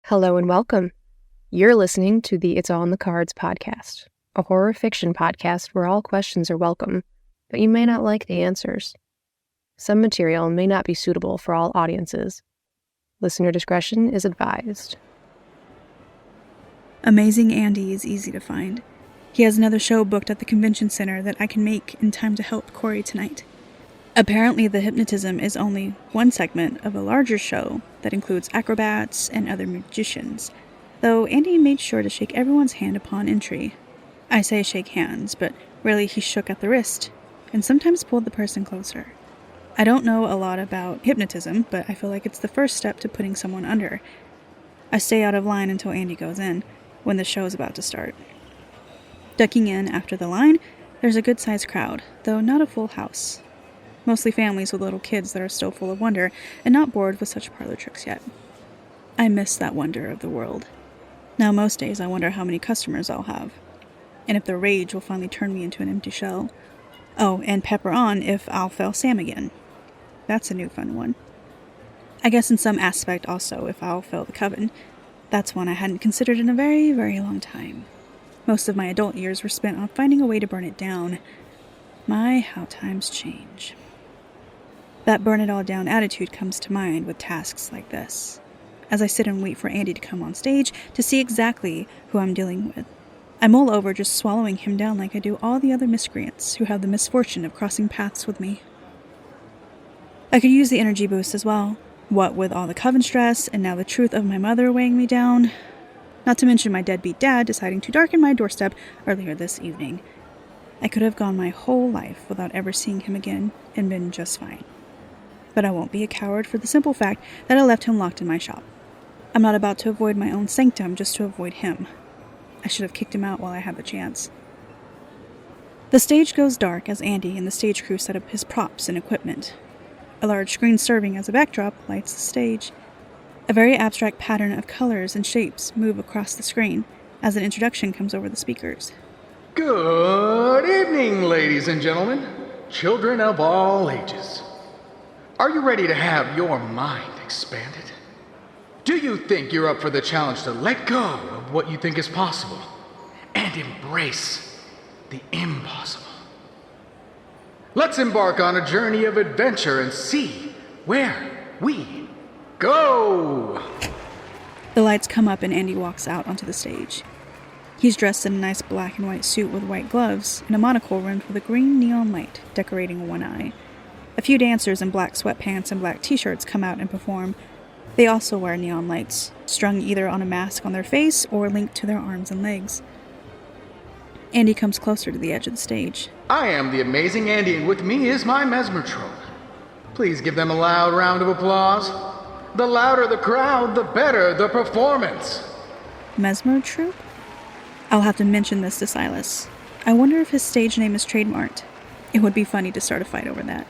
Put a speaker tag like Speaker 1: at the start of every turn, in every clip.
Speaker 1: Hello and welcome. You're listening to the It's All in the Cards podcast, a horror fiction podcast where all questions are welcome, but you may not like the answers. Some material may not be suitable for all audiences. Listener discretion is advised.
Speaker 2: Amazing Andy is easy to find. He has another show booked at the convention center that I can make in time to help Corey tonight. Apparently, the hypnotism is only one segment of a larger show that includes acrobats and other magicians, though Andy made sure to shake everyone's hand upon entry. I say shake hands, but really he shook at the wrist, and sometimes pulled the person closer. I don't know a lot about hypnotism, but I feel like it's the first step to putting someone under. I stay out of line until Andy goes in, when the show is about to start. Ducking in after the line, there's a good-sized crowd, though not a full house. Mostly families with little kids that are still full of wonder and not bored with such parlor tricks yet. I miss that wonder of the world. Now most days I wonder how many customers I'll have, and if their rage will finally turn me into an empty shell. Oh, and pepper on if I'll fail Sam again. That's a new fun one. I guess in some aspect also if I'll fail the coven. That's one I hadn't considered in a very, very long time. Most of my adult years were spent on finding a way to burn it down. My, how times change. That burn-it-all-down attitude comes to mind with tasks like this, as I sit and wait for Andy to come on stage to see exactly who I'm dealing with. I mull over just swallowing him down like I do all the other miscreants who have the misfortune of crossing paths with me. I could use the energy boost as well, what with all the coven stress and now the truth of my mother weighing me down, not to mention my deadbeat dad deciding to darken my doorstep earlier this evening. I could have gone my whole life without ever seeing him again and been just fine. But I won't be a coward for the simple fact that I left him locked in my shop. I'm not about to avoid my own sanctum just to avoid him. I should have kicked him out while I had the chance. The stage goes dark as Andy and the stage crew set up his props and equipment. A large screen serving as a backdrop lights the stage. A very abstract pattern of colors and shapes move across the screen as an introduction comes over the speakers.
Speaker 3: Good evening, ladies and gentlemen, children of all ages. Are you ready to have your mind expanded? Do you think you're up for the challenge to let go of what you think is possible and embrace the impossible? Let's embark on a journey of adventure and see where we go!
Speaker 2: The lights come up and Andy walks out onto the stage. He's dressed in a nice black and white suit with white gloves and a monocle rimmed with a green neon light decorating one eye. A few dancers in black sweatpants and black t-shirts come out and perform. They also wear neon lights, strung either on a mask on their face or linked to their arms and legs. Andy comes closer to the edge of the stage.
Speaker 3: I am the amazing Andy, and with me is my mesmertrope. Please give them a loud round of applause. The louder the crowd, the better the performance.
Speaker 2: Mesmer Troop? I'll have to mention this to Silas. I wonder if his stage name is trademarked. It would be funny to start a fight over that.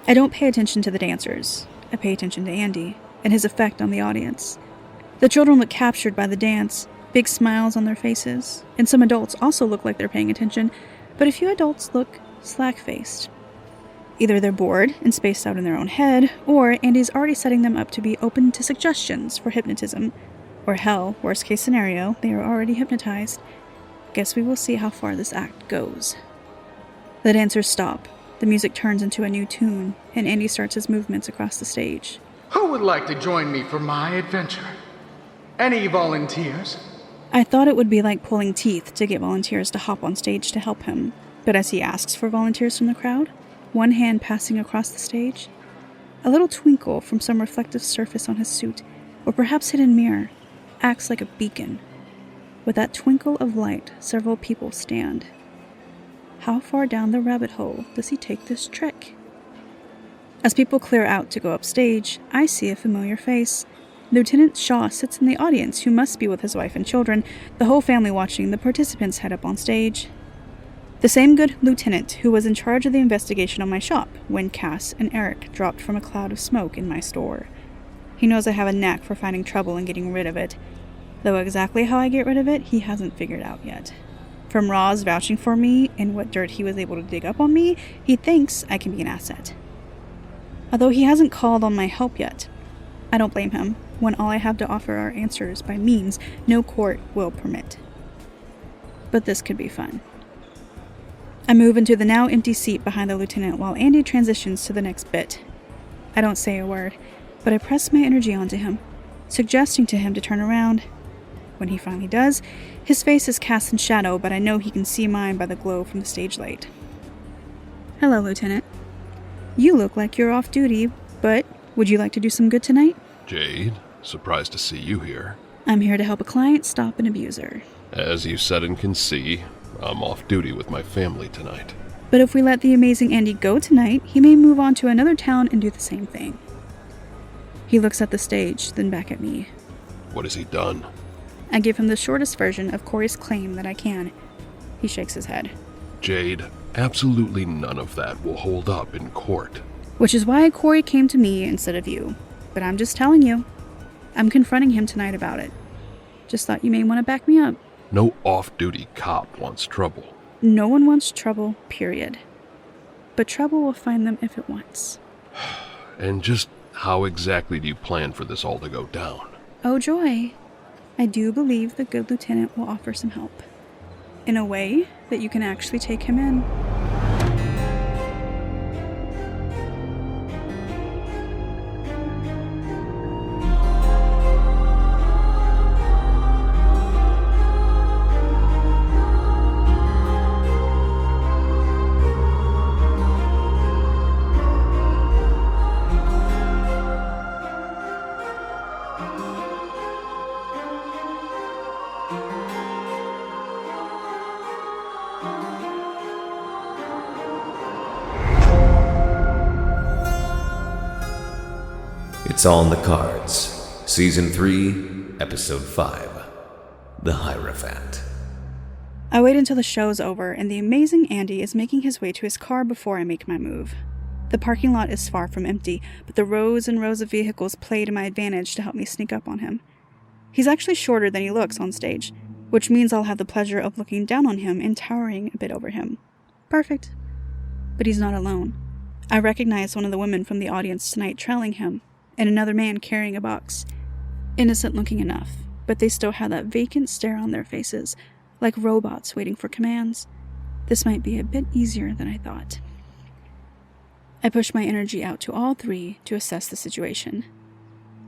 Speaker 2: I don't pay attention to the dancers. I pay attention to Andy and his effect on the audience. The children look captured by the dance, big smiles on their faces, and some adults also look like they're paying attention, but a few adults look slack-faced. Either they're bored and spaced out in their own head, or Andy's already setting them up to be open to suggestions for hypnotism. Or hell, worst case scenario, they are already hypnotized. Guess we will see how far this act goes. The dancers stop. The music turns into a new tune, and Andy starts his movements across the stage.
Speaker 3: Who would like to join me for my adventure? Any volunteers?
Speaker 2: I thought it would be like pulling teeth to get volunteers to hop on stage to help him, but as he asks for volunteers from the crowd, one hand passing across the stage, a little twinkle from some reflective surface on his suit, or perhaps hidden mirror, acts like a beacon. With that twinkle of light, several people stand. How far down the rabbit hole does he take this trick? As people clear out to go upstage, I see a familiar face. Lieutenant Shaw sits in the audience, who must be with his wife and children, the whole family watching the participants head up on stage. The same good lieutenant who was in charge of the investigation on my shop when Cass and Eric dropped from a cloud of smoke in my store. He knows I have a knack for finding trouble and getting rid of it, though exactly how I get rid of it he hasn't figured out yet. From Roz vouching for me and what dirt he was able to dig up on me, he thinks I can be an asset. Although he hasn't called on my help yet. I don't blame him. when all I have to offer are answers by means no court will permit. But this could be fun. I move into the now empty seat behind the lieutenant while Andy transitions to the next bit. I don't say a word, but I press my energy onto him, suggesting to him to turn around. When he finally does, his face is cast in shadow, but I know he can see mine by the glow from the stage light. Hello, Lieutenant. You look like you're off duty, but would you like to do some good tonight?
Speaker 4: Jade, surprised to see you here.
Speaker 2: I'm here to help a client stop an abuser.
Speaker 4: As you said and can see, I'm off duty with my family tonight.
Speaker 2: But if we let the amazing Andy go tonight, he may move on to another town and do the same thing. He looks at the stage, then back at me.
Speaker 4: What has he done?
Speaker 2: I give him the shortest version of Corey's claim that I can. He shakes his head.
Speaker 4: Jade, absolutely none of that will hold up in court.
Speaker 2: Which is why Corey came to me instead of you. But I'm just telling you. I'm confronting him tonight about it. Just thought you may want to back me up.
Speaker 4: No off-duty cop wants trouble.
Speaker 2: No one wants trouble, period. But trouble will find them if it wants.
Speaker 4: And just how exactly do you plan for this all to go down?
Speaker 2: Oh, joy. I do believe the good lieutenant will offer some help. In a way that you can actually take him in.
Speaker 5: It's on the cards. Season 3, Episode 5. The Hierophant.
Speaker 2: I wait until the show's over and the amazing Andy is making his way to his car before I make my move. The parking lot is far from empty, but the rows and rows of vehicles play to my advantage to help me sneak up on him. He's actually shorter than he looks on stage, which means I'll have the pleasure of looking down on him and towering a bit over him. Perfect. But he's not alone. I recognize one of the women from the audience tonight trailing him, and another man carrying a box. Innocent looking enough, but they still have that vacant stare on their faces, like robots waiting for commands. This might be a bit easier than I thought. I push my energy out to all three to assess the situation.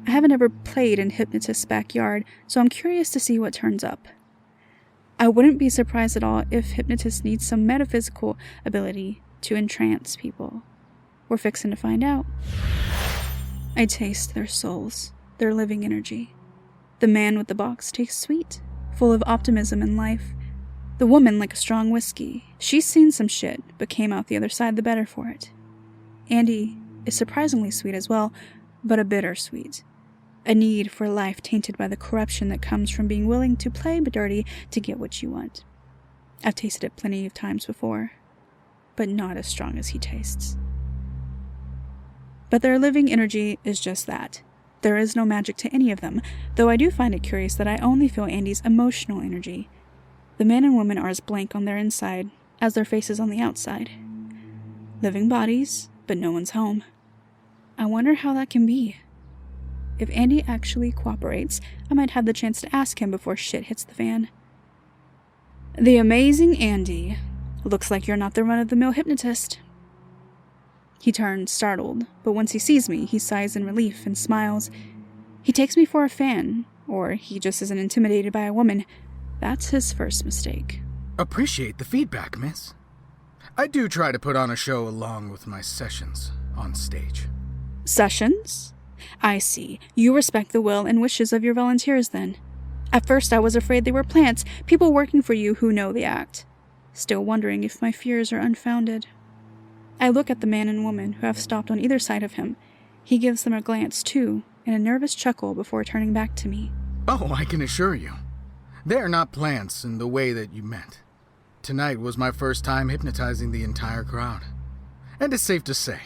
Speaker 2: I haven't ever played in Hypnotist's backyard, so I'm curious to see what turns up. I wouldn't be surprised at all if Hypnotist needs some metaphysical ability to entrance people. We're fixing to find out. I taste their souls, their living energy. The man with the box tastes sweet, full of optimism and life. The woman like a strong whiskey. She's seen some shit, but came out the other side the better for it. Andy is surprisingly sweet as well, but a bitter sweet. A need for life tainted by the corruption that comes from being willing to play dirty to get what you want. I've tasted it plenty of times before, but not as strong as he tastes. But their living energy is just that. There is no magic to any of them, though I do find it curious that I only feel Andy's emotional energy. The man and woman are as blank on their inside as their faces on the outside. Living bodies, but no one's home. I wonder how that can be. If Andy actually cooperates, I might have the chance to ask him before shit hits the fan. The amazing Andy. Looks like you're not the run-of-the-mill hypnotist. He turns, startled, but once he sees me, he sighs in relief and smiles. He takes me for a fan, or he just isn't intimidated by a woman. That's his first mistake.
Speaker 3: Appreciate the feedback, miss. I do try to put on a show along with my sessions on stage.
Speaker 2: Sessions? I see. You respect the will and wishes of your volunteers, then. At first I was afraid they were plants, people working for you who know the act. Still wondering if my fears are unfounded. I look at the man and woman who have stopped on either side of him. He gives them a glance, too, and a nervous chuckle before turning back to me.
Speaker 3: Oh, I can assure you. They are not plants in the way that you meant. Tonight was my first time hypnotizing the entire crowd. And it's safe to say,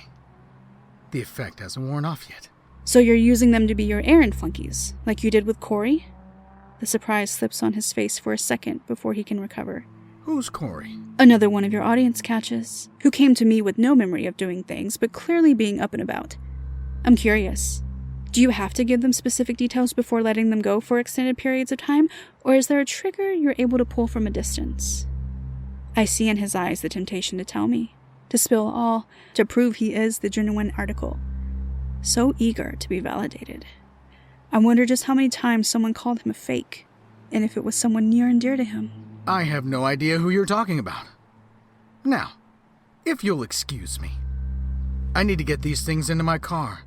Speaker 3: the effect hasn't worn off yet.
Speaker 2: So you're using them to be your errand flunkies, like you did with Corey? The surprise slips on his face for a second before he can recover.
Speaker 3: Who's Corey?
Speaker 2: Another one of your audience catches, who came to me with no memory of doing things, but clearly being up and about. I'm curious. Do you have to give them specific details before letting them go for extended periods of time, or is there a trigger you're able to pull from a distance? I see in his eyes the temptation to tell me, to spill all, to prove he is the genuine article. So eager to be validated. I wonder just how many times someone called him a fake, and if it was someone near and dear to him.
Speaker 3: I have no idea who you're talking about. Now, if you'll excuse me, I need to get these things into my car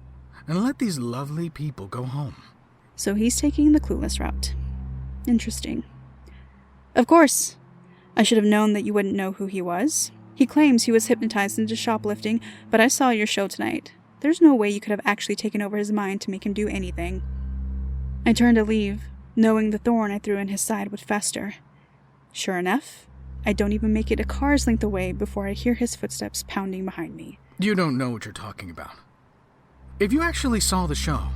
Speaker 3: and let these lovely people go home.
Speaker 2: So he's taking the clueless route. Interesting. Of course. I should have known that you wouldn't know who he was. He claims he was hypnotized into shoplifting, but I saw your show tonight. There's no way you could have actually taken over his mind to make him do anything. I turned to leave, knowing the thorn I threw in his side would fester. Sure enough, I don't even make it a car's length away before I hear his footsteps pounding behind me.
Speaker 3: You don't know what you're talking about. If you actually saw the show,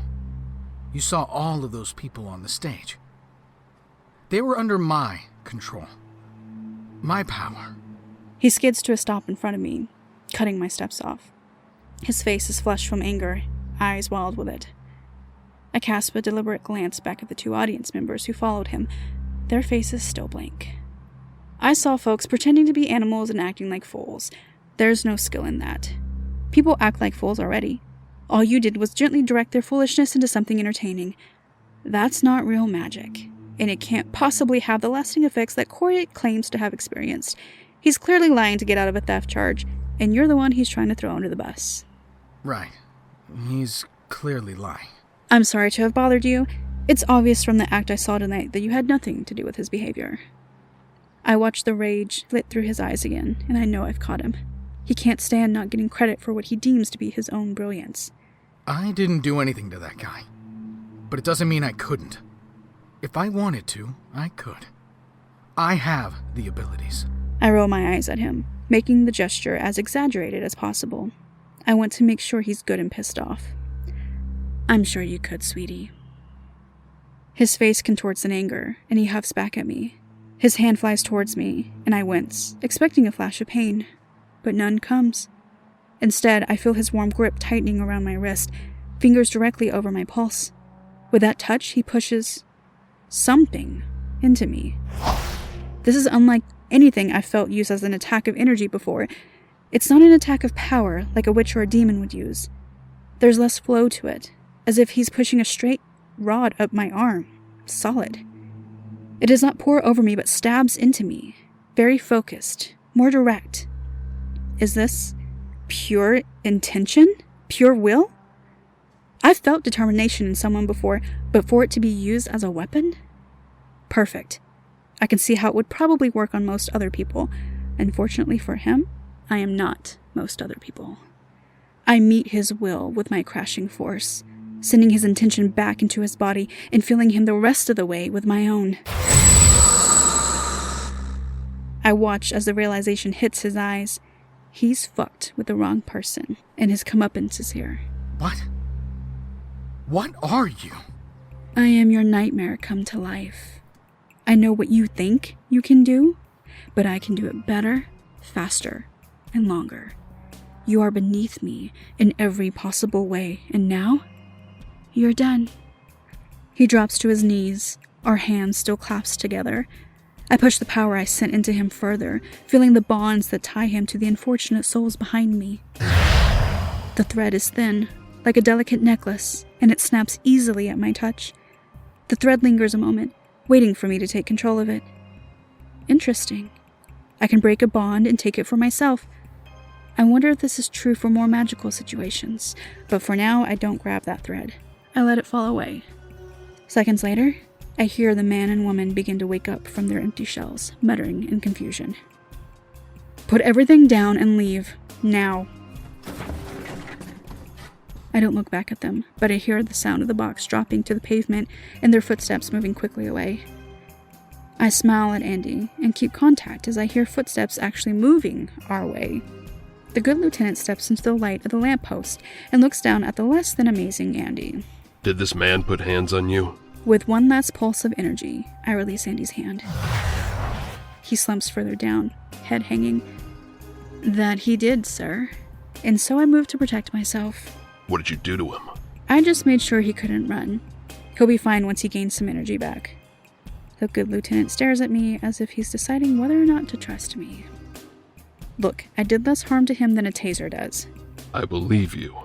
Speaker 3: you saw all of those people on the stage. They were under my control. My power.
Speaker 2: He skids to a stop in front of me, cutting my steps off. His face is flushed from anger, eyes wild with it. I cast a deliberate glance back at the two audience members who followed him, their faces still blank. I saw folks pretending to be animals and acting like fools. There's no skill in that. People act like fools already. All you did was gently direct their foolishness into something entertaining. That's not real magic, and it can't possibly have the lasting effects that Corey claims to have experienced. He's clearly lying to get out of a theft charge, and you're the one he's trying to throw under the bus.
Speaker 3: Right. He's clearly lying.
Speaker 2: I'm sorry to have bothered you. It's obvious from the act I saw tonight that you had nothing to do with his behavior. I watched the rage flit through his eyes again, and I know I've caught him. He can't stand not getting credit for what he deems to be his own brilliance.
Speaker 3: I didn't do anything to that guy. But it doesn't mean I couldn't. If I wanted to, I could. I have the abilities.
Speaker 2: I roll my eyes at him, making the gesture as exaggerated as possible. I want to make sure he's good and pissed off. I'm sure you could, sweetie. His face contorts in anger, and he huffs back at me. His hand flies towards me, and I wince, expecting a flash of pain. But none comes. Instead, I feel his warm grip tightening around my wrist, fingers directly over my pulse. With that touch, he pushes something into me. This is unlike anything I've felt used as an attack of energy before. It's not an attack of power like a witch or a demon would use. There's less flow to it, as if he's pushing a straight rod up my arm, solid. It does not pour over me but stabs into me, very focused, more direct. Is this pure intention? Pure will? I've felt determination in someone before, but for it to be used as a weapon? Perfect. I can see how it would probably work on most other people. Unfortunately for him, I am not most other people. I meet his will with my crashing force, sending his intention back into his body and filling him the rest of the way with my own. I watch as the realization hits his eyes. He's fucked with the wrong person, and his comeuppance is here.
Speaker 3: What? What are you?
Speaker 2: I am your nightmare come to life. I know what you think you can do, but I can do it better, faster, and longer. You are beneath me in every possible way, and now, you're done. He drops to his knees, our hands still clasped together. I push the power I sent into him further, feeling the bonds that tie him to the unfortunate souls behind me. The thread is thin, like a delicate necklace, and it snaps easily at my touch. The thread lingers a moment, waiting for me to take control of it. Interesting. I can break a bond and take it for myself. I wonder if this is true for more magical situations, but for now I don't grab that thread. I let it fall away. Seconds later, I hear the man and woman begin to wake up from their empty shells, muttering in confusion. Put everything down and leave, now. I don't look back at them, but I hear the sound of the box dropping to the pavement and their footsteps moving quickly away. I smile at Andy and keep contact as I hear footsteps actually moving our way. The good lieutenant steps into the light of the lamppost and looks down at the less than amazing Andy.
Speaker 4: Did this man put hands on you?
Speaker 2: With one last pulse of energy, I release Andy's hand. He slumps further down, head hanging. That he did, sir. And so I move to protect myself.
Speaker 4: What did you do to him?
Speaker 2: I just made sure he couldn't run. He'll be fine once he gains some energy back. The good lieutenant stares at me as if he's deciding whether or not to trust me. Look, I did less harm to him than a taser does.
Speaker 4: I believe you,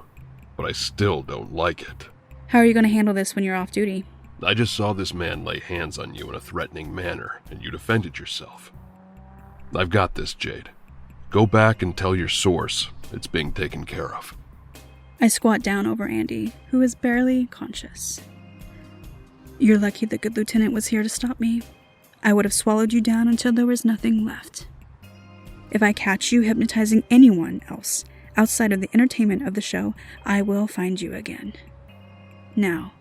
Speaker 4: but I still don't like it.
Speaker 2: How are you going to handle this when you're off duty?
Speaker 4: I just saw this man lay hands on you in a threatening manner, and you defended yourself. I've got this, Jade. Go back and tell your source it's being taken care of.
Speaker 2: I squat down over Andy, who is barely conscious. You're lucky the good lieutenant was here to stop me. I would have swallowed you down until there was nothing left. If I catch you hypnotizing anyone else outside of the entertainment of the show, I will find you again. Now,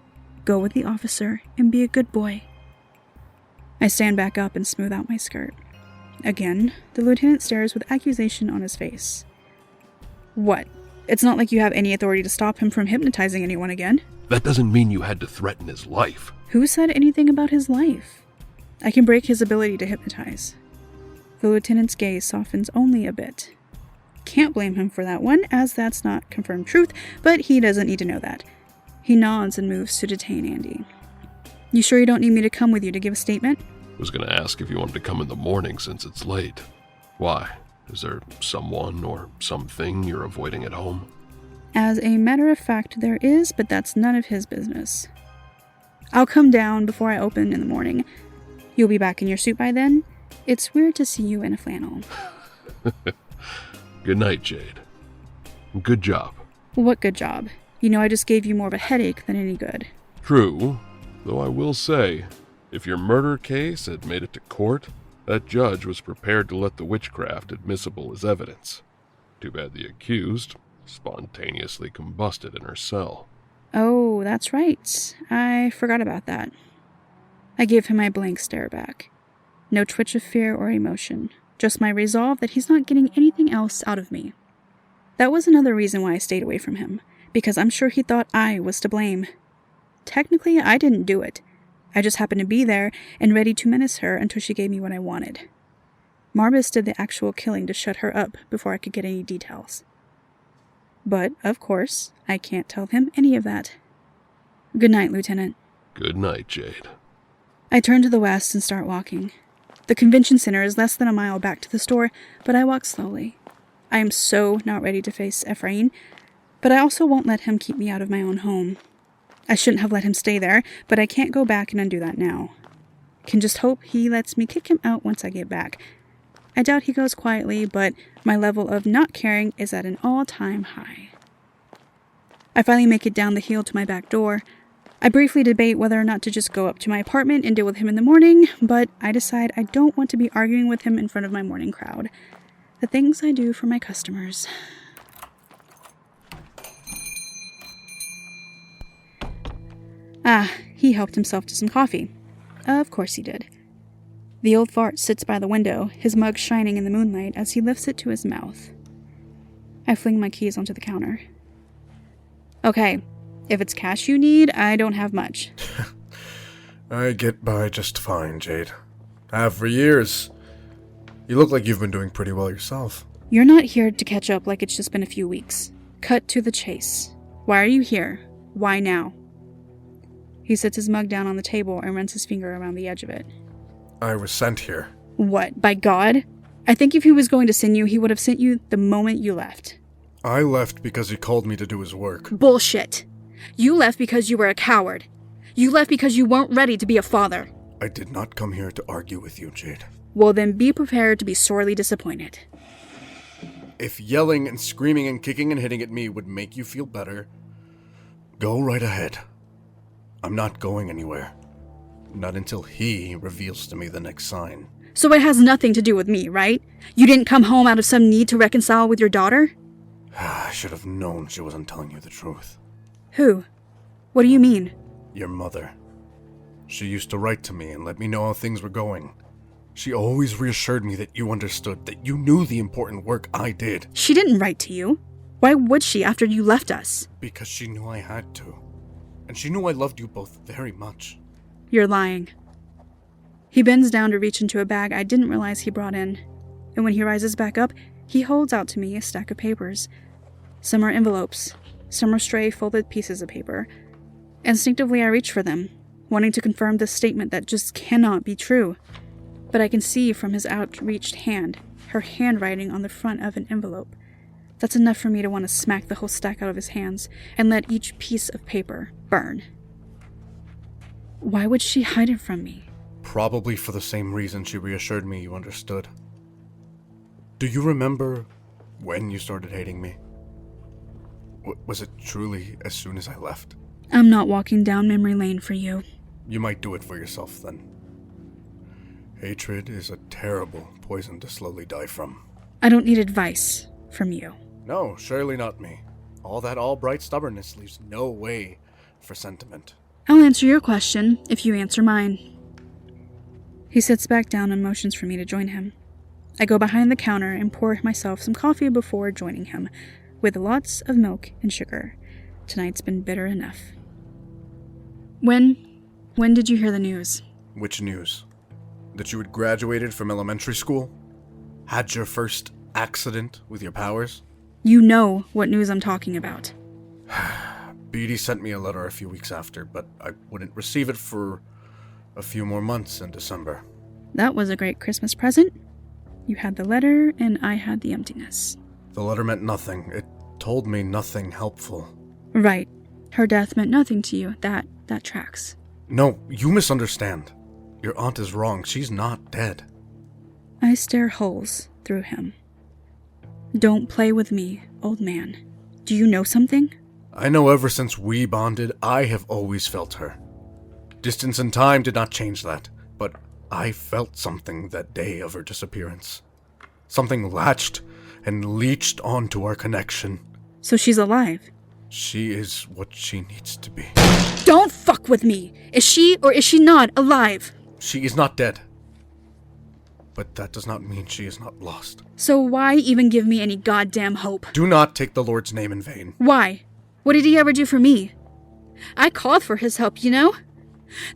Speaker 2: go with the officer and be a good boy. I stand back up and smooth out my skirt. Again, the lieutenant stares with accusation on his face. What? It's not like you have any authority to stop him from hypnotizing anyone again.
Speaker 4: That doesn't mean you had to threaten his life.
Speaker 2: Who said anything about his life? I can break his ability to hypnotize. The lieutenant's gaze softens only a bit. Can't blame him for that one, as that's not confirmed truth, but he doesn't need to know that. He nods and moves to detain Andy. You sure you don't need me to come with you to give a statement?
Speaker 4: Was going to ask if you wanted to come in the morning since it's late. Why? Is there someone or something you're avoiding at home?
Speaker 2: As a matter of fact, there is, but that's none of his business. I'll come down before I open in the morning. You'll be back in your suit by then? It's weird to see you in a flannel.
Speaker 4: Good night, Jade. Good job.
Speaker 2: What good job? You know I just gave you more of a headache than any good.
Speaker 4: True, though I will say, if your murder case had made it to court, that judge was prepared to let the witchcraft admissible as evidence. Too bad the accused spontaneously combusted in her cell.
Speaker 2: Oh, that's right. I forgot about that. I give him my blank stare back. No twitch of fear or emotion, just my resolve that he's not getting anything else out of me. That was another reason why I stayed away from him, because I'm sure he thought I was to blame. Technically, I didn't do it. I just happened to be there and ready to menace her until she gave me what I wanted. Marbus did the actual killing to shut her up before I could get any details. But, of course, I can't tell him any of that. Good night, Lieutenant.
Speaker 4: Good night, Jade.
Speaker 2: I turn to the west and start walking. The convention center is less than a mile back to the store, but I walk slowly. I am so not ready to face Ephraim, but I also won't let him keep me out of my own home. I shouldn't have let him stay there, but I can't go back and undo that now. Can just hope he lets me kick him out once I get back. I doubt he goes quietly, but my level of not caring is at an all-time high. I finally make it down the hill to my back door. I briefly debate whether or not to just go up to my apartment and deal with him in the morning, but I decide I don't want to be arguing with him in front of my morning crowd. The things I do for my customers. He helped himself to some coffee. Of course he did. The old fart sits by the window, his mug shining in the moonlight as he lifts it to his mouth. I fling my keys onto the counter. Okay, if it's cash you need, I don't have much.
Speaker 6: I get by just fine, Jade. Have for years. You look like you've been doing pretty well yourself.
Speaker 2: You're not here to catch up like it's just been a few weeks. Cut to the chase. Why are you here? Why now? He sets his mug down on the table and runs his finger around the edge of it.
Speaker 6: I was sent here.
Speaker 2: What, by God? I think if he was going to send you, he would have sent you the moment you left.
Speaker 6: I left because he called me to do his work.
Speaker 2: Bullshit. You left because you were a coward. You left because you weren't ready to be a father.
Speaker 6: I did not come here to argue with you, Jade.
Speaker 2: Well, then be prepared to be sorely disappointed.
Speaker 6: If yelling and screaming and kicking and hitting at me would make you feel better, go right ahead. I'm not going anywhere. Not until he reveals to me the next sign.
Speaker 2: So it has nothing to do with me, right? You didn't come home out of some need to reconcile with your daughter?
Speaker 6: I should have known she wasn't telling you the truth.
Speaker 2: Who? What do you mean?
Speaker 6: Your mother. She used to write to me and let me know how things were going. She always reassured me that you understood, that you knew the important work I did.
Speaker 2: She didn't write to you. Why would she after you left us?
Speaker 6: Because she knew I had to. And she knew I loved you both very much.
Speaker 2: You're lying. He bends down to reach into a bag I didn't realize he brought in. And when he rises back up, he holds out to me a stack of papers. Some are envelopes. Some are stray folded pieces of paper. Instinctively, I reach for them, wanting to confirm this statement that just cannot be true. But I can see from his outreached hand, her handwriting on the front of an envelope. That's enough for me to want to smack the whole stack out of his hands and let each piece of paper burn. Why would she hide it from me?
Speaker 6: Probably for the same reason she reassured me you understood. Do you remember when you started hating me? Was it truly as soon as I left?
Speaker 2: I'm not walking down memory lane for you.
Speaker 6: You might do it for yourself then. Hatred is a terrible poison to slowly die from.
Speaker 2: I don't need advice from you.
Speaker 6: No, surely not me. All that all-bright stubbornness leaves no way for sentiment.
Speaker 2: I'll answer your question if you answer mine. He sits back down and motions for me to join him. I go behind the counter and pour myself some coffee before joining him, with lots of milk and sugar. Tonight's been bitter enough. When did you hear the news?
Speaker 6: Which news? That you had graduated from elementary school? Had your first accident with your powers?
Speaker 2: You know what news I'm talking about.
Speaker 6: Beatty sent me a letter a few weeks after, but I wouldn't receive it for a few more months in December.
Speaker 2: That was a great Christmas present. You had the letter, and I had the emptiness.
Speaker 6: The letter meant nothing. It told me nothing helpful.
Speaker 2: Right. Her death meant nothing to you. That tracks.
Speaker 6: No, you misunderstand. Your aunt is wrong. She's not dead.
Speaker 2: I stare holes through him. Don't play with me, old man. Do you know something?
Speaker 6: I know ever since we bonded, I have always felt her. Distance and time did not change that, but I felt something that day of her disappearance. Something latched and leached onto our connection.
Speaker 2: So she's alive?
Speaker 6: She is what she needs to be.
Speaker 2: Don't fuck with me! Is she or is she not alive?
Speaker 6: She is not dead. But that does not mean she is not lost.
Speaker 2: So why even give me any goddamn hope?
Speaker 6: Do not take the Lord's name in vain.
Speaker 2: Why? What did he ever do for me? I called for his help, you know?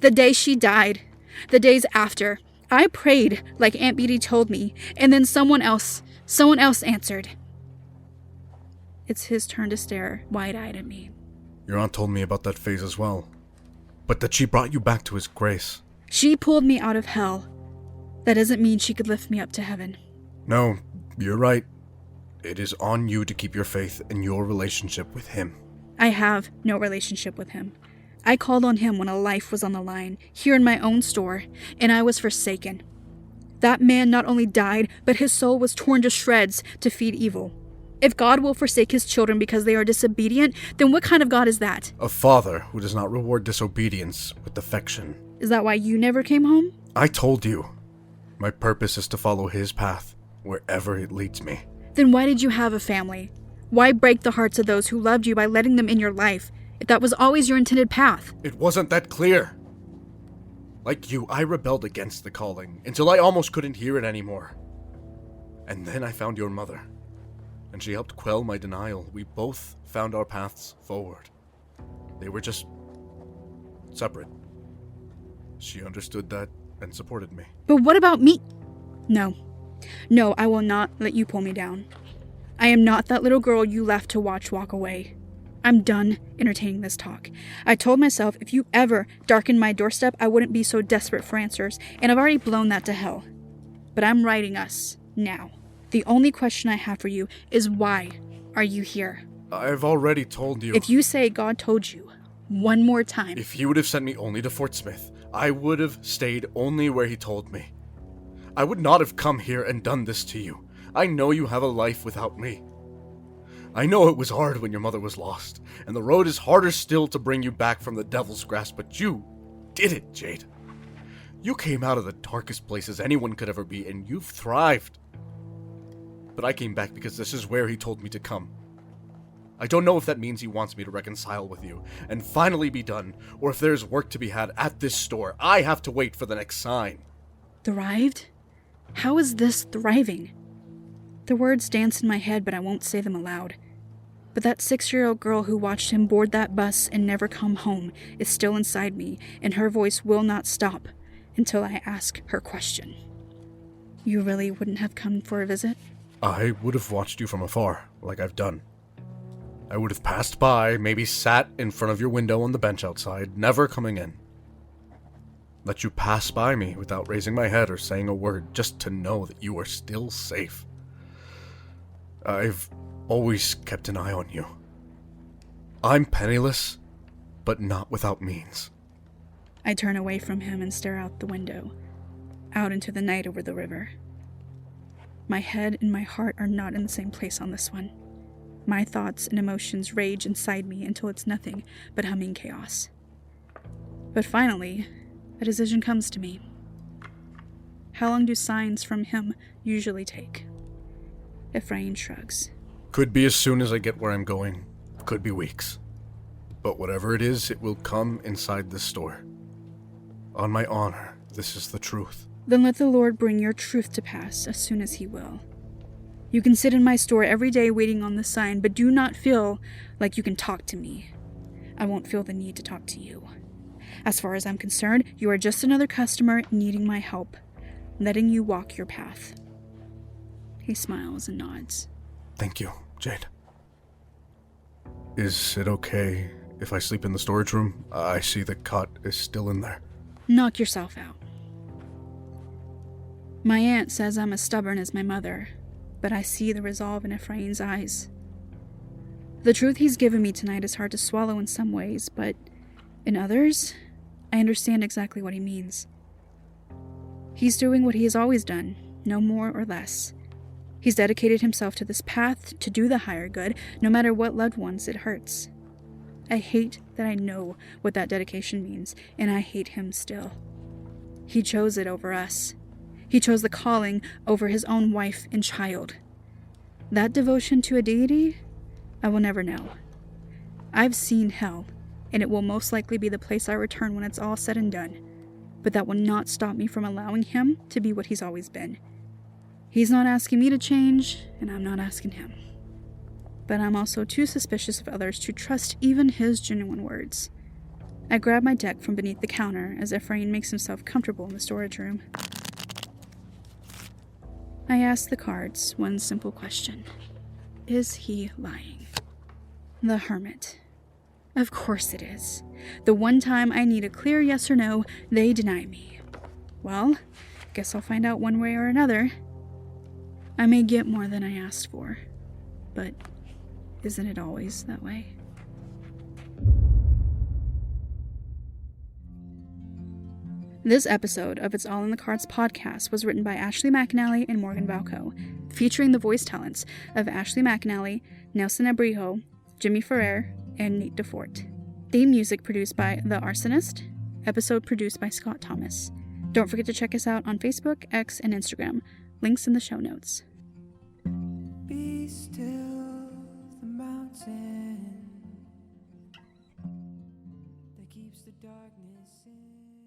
Speaker 2: The day she died, the days after, I prayed like Aunt Beatty told me, and then someone else answered. It's his turn to stare wide-eyed at me.
Speaker 6: Your aunt told me about that phase as well, but that she brought you back to his grace.
Speaker 2: She pulled me out of hell. That doesn't mean she could lift me up to heaven.
Speaker 6: No, you're right. It is on you to keep your faith in your relationship with him.
Speaker 2: I have no relationship with him. I called on him when a life was on the line, here in my own store, and I was forsaken. That man not only died, but his soul was torn to shreds to feed evil. If God will forsake his children because they are disobedient, then what kind of God is that?
Speaker 6: A father who does not reward disobedience with affection.
Speaker 2: Is that why you never came home?
Speaker 6: I told you. My purpose is to follow his path, wherever it leads me.
Speaker 2: Then why did you have a family? Why break the hearts of those who loved you by letting them in your life, if that was always your intended path?
Speaker 6: It wasn't that clear. Like you, I rebelled against the calling, until I almost couldn't hear it anymore. And then I found your mother, and she helped quell my denial. We both found our paths forward. They were just separate. She understood that and supported me.
Speaker 2: But what about me? No, I will not let you pull me down. I am not that little girl you left to watch walk away. I'm done entertaining this talk. I told myself if you ever darkened my doorstep, I wouldn't be so desperate for answers, and I've already blown that to hell. But I'm writing us now. The only question I have for you is why are you here?
Speaker 6: I've already told you.
Speaker 2: If you say God told you one more time.
Speaker 6: If he would have sent me only to Fort Smith, I would have stayed only where he told me. I would not have come here and done this to you. I know you have a life without me. I know it was hard when your mother was lost, and the road is harder still to bring you back from the devil's grasp, but you did it, Jade. You came out of the darkest places anyone could ever be, and you've thrived. But I came back because this is where he told me to come. I don't know if that means he wants me to reconcile with you and finally be done, or if there's work to be had at this store. I have to wait for the next sign.
Speaker 2: Thrived? How is this thriving? The words dance in my head, but I won't say them aloud. But that 6-year-old girl who watched him board that bus and never come home is still inside me, and her voice will not stop until I ask her question. You really wouldn't have come for a visit?
Speaker 6: I would have watched you from afar, like I've done. I would have passed by, maybe sat in front of your window on the bench outside, never coming in. Let you pass by me without raising my head or saying a word, just to know that you are still safe. I've always kept an eye on you. I'm penniless, but not without means.
Speaker 2: I turn away from him and stare out the window, out into the night over the river. My head and my heart are not in the same place on this one. My thoughts and emotions rage inside me until it's nothing but humming chaos. But finally, a decision comes to me. How long do signs from him usually take? Ephraim shrugs.
Speaker 6: Could be as soon as I get where I'm going. Could be weeks. But whatever it is, it will come inside this store. On my honor, this is the truth.
Speaker 2: Then let the Lord bring your truth to pass as soon as he will. You can sit in my store every day waiting on the sign, but do not feel like you can talk to me. I won't feel the need to talk to you. As far as I'm concerned, you are just another customer needing my help, letting you walk your path. He smiles and nods.
Speaker 6: Thank you, Jade. Is it okay if I sleep in the storage room? I see the cot is still in there.
Speaker 2: Knock yourself out. My aunt says I'm as stubborn as my mother, but I see the resolve in Ephraim's eyes. The truth he's given me tonight is hard to swallow in some ways, but in others, I understand exactly what he means. He's doing what he has always done, no more or less. He's dedicated himself to this path to do the higher good, no matter what loved ones it hurts. I hate that I know what that dedication means, and I hate him still. He chose it over us. He chose the calling over his own wife and child. That devotion to a deity, I will never know. I've seen hell, and it will most likely be the place I return when it's all said and done. But that will not stop me from allowing him to be what he's always been. He's not asking me to change, and I'm not asking him. But I'm also too suspicious of others to trust even his genuine words. I grab my deck from beneath the counter as Ephraim makes himself comfortable in the storage room. I ask the cards one simple question. Is he lying? The Hermit. Of course it is. The one time I need a clear yes or no, they deny me. Well, guess I'll find out one way or another. I may get more than I asked for, but isn't it always that way? This episode of It's All in the Cards podcast was written by Ashley McAnelly and Morgan Valko, featuring the voice talents of Ashley McAnelly, Nelson Abrego, Jimmy Ferrer, and Nate DuFort. Theme music produced by ThaArsonist, episode produced by Scott Thomas. Don't forget to check us out on Facebook, X, and Instagram. Links in the show notes.
Speaker 7: Be still, the mountain that keeps the darkness in.